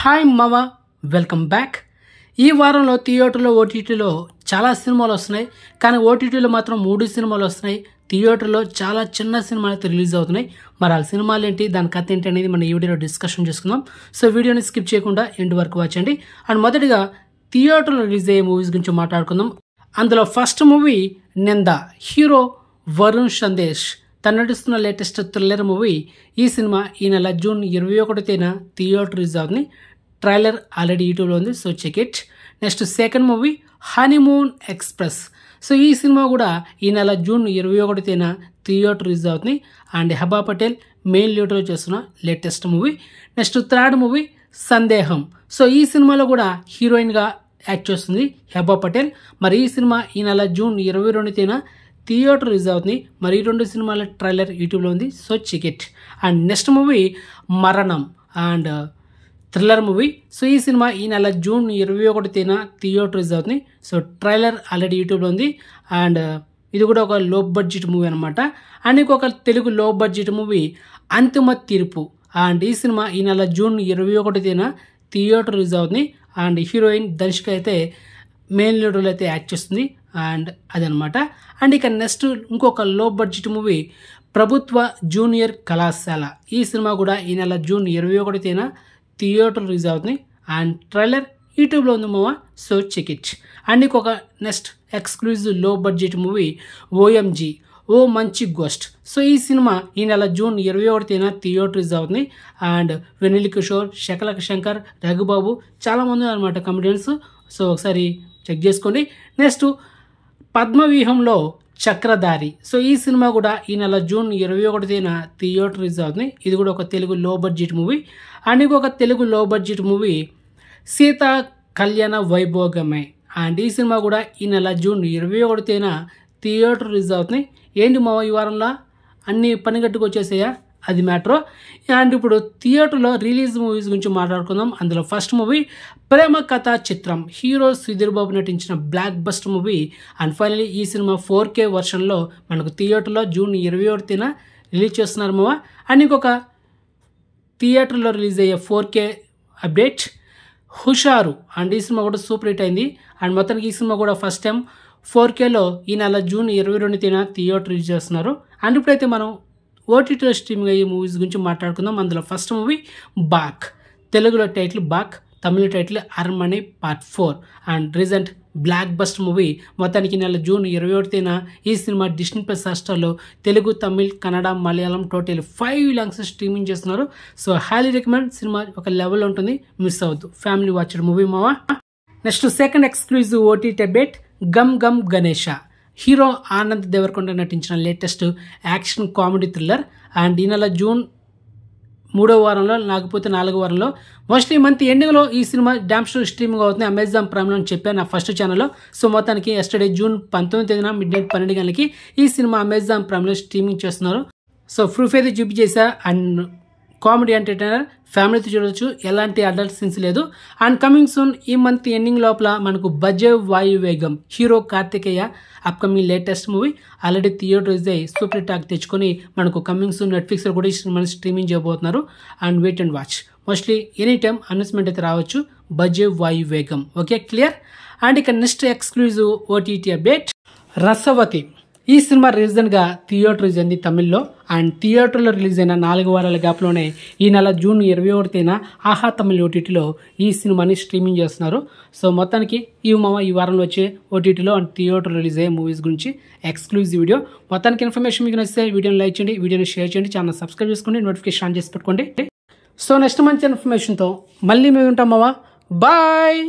Hi మామ, welcome back. ఈ వారంలో థియేటర్లో ఓటీటీలో చాలా సినిమాలు వస్తున్నాయి, కానీ ఓటీటీలో మాత్రం 3 సినిమాలు వస్తున్నాయి. థియేటర్లో చాలా చిన్న సినిమాలు అయితే రిలీజ్ అవుతున్నాయి. మరి ఆ సినిమాలు ఏంటి, దాని కథ ఏంటి అనేది మనం ఈ వీడియోలో డిస్కషన్ చేసుకుందాం. సో వీడియోని స్కిప్ చేయకుండా ఎండ్ వరకు వచ్చండి. అండ్ మొదటిగా థియేటర్లో రిలీజ్ అయ్యే మూవీస్ గురించి మాట్లాడుకుందాం. అందులో first movie Ninda. Hero Varun Sandesh తను నటిస్తున్న లేటెస్ట్ థ్రిల్లర్ మూవీ. ఈ సినిమా ఈ నెల జూన్ 21 తేదీన థియేటర్ రిలీజ్ అవుతుంది. ట్రైలర్ ఆల్రెడీ యూట్యూబ్లో ఉంది, so check it. Next second movie Honeymoon Express. So ఈ సినిమా కూడా ఈ నెల జూన్ 21 తేదీన థియేటర్ రిలీజ్ అవుతుంది. అండ్ హెబా పటేల్ మెయిన్ లీడ్లో చేస్తున్న latest movie. Next third movie Sandeham. So ఈ సినిమాలో కూడా హీరోయిన్గా యాక్ట్ చేస్తుంది హెబా పటేల్. మరి ఈ సినిమా ఈ నెల జూన్ 22 తేదీన థియేటర్ రిలీజ్ అవుతుంది. మరి ఈ 2 సినిమాల ట్రైలర్ యూట్యూబ్లో ఉంది, so check it. And next movie Maranam and thriller movie. So ఈ సినిమా ఈ నెల జూన్ 21 తేదీన థియేటర్ రిలీజ్ అవుతుంది. సో ట్రైలర్ ఆల్రెడీ యూట్యూబ్లో ఉంది. అండ్ ఇది కూడా ఒక లో బడ్జెట్ మూవీ అనమాట. అండ్ ఇంకొక తెలుగు లో బడ్జెట్ మూవీ అంతిమ తీర్పు. అండ్ ఈ సినిమా ఈ నెల జూన్ 21 తేదీన థియేటర్ రిలీజ్ అవుతుంది. అండ్ హీరోయిన్ ధనుష్క అయితే మెయిన్ లీడర్లో అయితే యాక్ట్ చేస్తుంది. అండ్ అదనమాట. అండ్ ఇక నెక్స్ట్ ఇంకొక లో బడ్జెట్ మూవీ ప్రభుత్వ జూనియర్ కళాశాల. ఈ సినిమా కూడా ఈ నెల జూన్ 21 తేదీన థియేటర్ రిలీజ్ అవుతుంది. అండ్ ట్రైలర్ యూట్యూబ్లో ఉంది మావా, సో చెక్ ఇట్. అండ్ ఇంకొక నెక్స్ట్ ఎక్స్క్లూజివ్ లో బడ్జెట్ మూవీ ఓఎంజీ, ఓ మంచి గోస్ట్. సో ఈ సినిమా ఈ నెల జూన్ 21 తేదీన థియేటర్ రిలీజ్ అవుతుంది. అండ్ వెనిల్ కిషోర్, శకలక శంకర్, రఘుబాబు చాలామంది అనమాట కమెడియన్స్. సో ఒకసారి చెక్ చేసుకోండి. నెక్స్ట్ పద్మవ్యూహంలో చక్రధారి. సో ఈ సినిమా కూడా ఈ నెల జూన్ 21 తేదీన థియేటర్ రిలీజ్ అవుతుంది. ఇది కూడా ఒక తెలుగు లో బడ్జెట్ మూవీ. అండ్ ఇంకొక తెలుగు లో బడ్జెట్ మూవీ సీతా కళ్యాణ వైభోగమే. అండ్ ఈ సినిమా కూడా ఈ నెల జూన్ 21 తేదీన థియేటర్ రిలీజ్ అవుతుంది. ఏంటి మా ఈ వారంలో అన్ని పనిగట్టుకు వచ్చేసాయా, అది మ్యాటర్. అండ్ ఇప్పుడు థియేటర్లో రిలీజ్ మూవీస్ గురించి మాట్లాడుకుందాం. అందులో ఫస్ట్ మూవీ ప్రేమ కథా చిత్రం. హీరో సుధీర్ బాబు నటించిన block buster movie. And finally ఈ సినిమా 4K వర్షన్లో మనకు థియేటర్లో జూన్ 21 తేదీన రిలీజ్ చేస్తున్నారు మావా. అండ్ ఇంకొక థియేటర్లో రిలీజ్ అయ్యే 4K అప్డేట్ హుషారు. అండ్ ఈ సినిమా కూడా సూపర్ హిట్ అయింది. అండ్ మొత్తానికి ఈ సినిమా కూడా ఫస్ట్ టైం 4Kలో ఈ నెల జూన్ 22 తేదీన థియేటర్ రిలీజ్ చేస్తున్నారు. అండ్ ఇప్పుడైతే మనం ఓటీటీలో స్ట్రీమింగ్ అయ్యే మూవీస్ గురించి మాట్లాడుకుందాం. అందులో ఫస్ట్ మూవీ బాక్. తెలుగులో టైటిల్ బాక్, తమిళ title Aranmanai part 4. And recent blockbuster movie. మొత్తానికి నెల జూన్ 21 తేదీన ఈ సినిమా డిస్నీ ప్లస్ హాట్‌స్టార్లో Telugu, Tamil, Kannada, Malayalam total 5 languages streaming చేస్తున్నారు. So highly recommend. సినిమా ఒక లెవెల్ ఉంటుంది, మిస్ అవ్వద్దు. ఫ్యామిలీ వాచ్డ్ మూవీ మావా. Next second exclusive OTT update Gam Gam Ganesha. Hero Anand Deverakonda నటించిన latest action comedy thriller. And ఈ నెల జూన్ 3వ వారంలో లేకపోతే 4వ వారంలో మోస్ట్లీ మంత్ ఎండింగ్లో ఈ సినిమా డామ్ షో స్ట్రీమింగ్ అవుతుంది అమెజాన్ ప్రైమ్లో అని చెప్పాను నా ఫస్ట్ ఛానల్లో. సో మొత్తానికి ఎస్టర్డే జూన్ 19 తేదీన మిడ్నైట్ 12 గంటలకి ఈ సినిమా అమెజాన్ ప్రైమ్లో స్ట్రీమింగ్ చేస్తున్నారు. సో ప్రూఫ్ అయితే చూపించేసా. అండ్ కామెడీ ఎంటర్టైనర్, ఫ్యామిలీతో చూడవచ్చు, ఎలాంటి అడల్ట్ సీన్స్ లేదు. అండ్ కమింగ్ సూన్ ఈ మంత్ ఎండింగ్ లోపల మనకు Bhaje Vaayu Vegam hero Karthikeya upcoming latest movie already theatre release అయ్యి సూపర్ టాక్ తెచ్చుకొని మనకు కమింగ్ సూన్ నెట్ఫ్లిక్స్లో కూడా మనం స్ట్రీమింగ్ చేయబోతున్నారు. And wait and watch. Mostly any time announcement అయితే రావచ్చు Bhaje Vaayu Vegam. Okay, clear. And ఇక next exclusive OTT update Rasavathi. ఈ సినిమా రీసెంట్గా థియేటర్ రిలీజ్ అయింది తమిళ్లో. అండ్ థియేటర్లో రిలీజ్ అయిన 4 వారాల గ్యాప్లోనే ఈ నెల జూన్ 21 తేదీన ఆహా తమిళ్ ఓటీటీలో ఈ సినిమాని స్ట్రీమింగ్ చేస్తున్నారు. సో మొత్తానికి ఈ వారంలో వచ్చే ఓటీటీలో అండ్ థియేటర్ రిలీజ్ అయ్యే మూవీస్ గురించి ఎక్స్క్లూజివ్ వీడియో. మొత్తానికి ఇన్ఫర్మేషన్ మీకు నచ్చితే వీడియోని లైక్ చేయండి, వీడియోని షేర్ చేయండి, ఛానల్ సబ్స్క్రైబ్ చేసుకోండి, నోటిఫికేషన్ ఆన్ చేసి పెట్టుకోండి. సో నెక్స్ట్ మంచి ఇన్ఫర్మేషన్తో మళ్ళీ మేము ఉంటాం మావా. బాయ్.